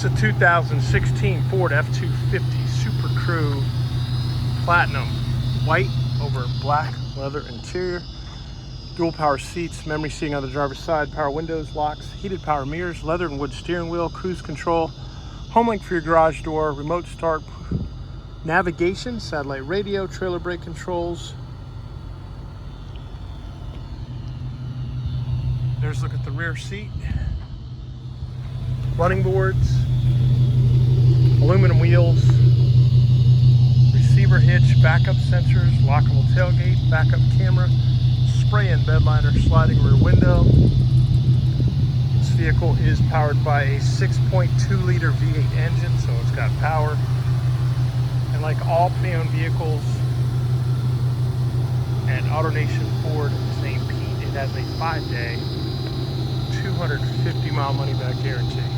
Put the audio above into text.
It's a 2016 Ford F-250 Super Crew Platinum, white over black leather interior, dual power seats, memory seating on the driver's side, power windows, locks, heated power mirrors, leather and wood steering wheel, cruise control, home link for your garage door, remote start, navigation, satellite radio, trailer brake controls. There's a look at the rear seat. Running boards, aluminum wheels, receiver hitch, backup sensors, lockable tailgate, backup camera, spray-in bed liner, sliding rear window. This vehicle is powered by a 6.2 liter V8 engine, so it's got power. And like all pre-owned vehicles and Autonation Ford St. Pete, it has a 5-day, 250-mile money-back guarantee.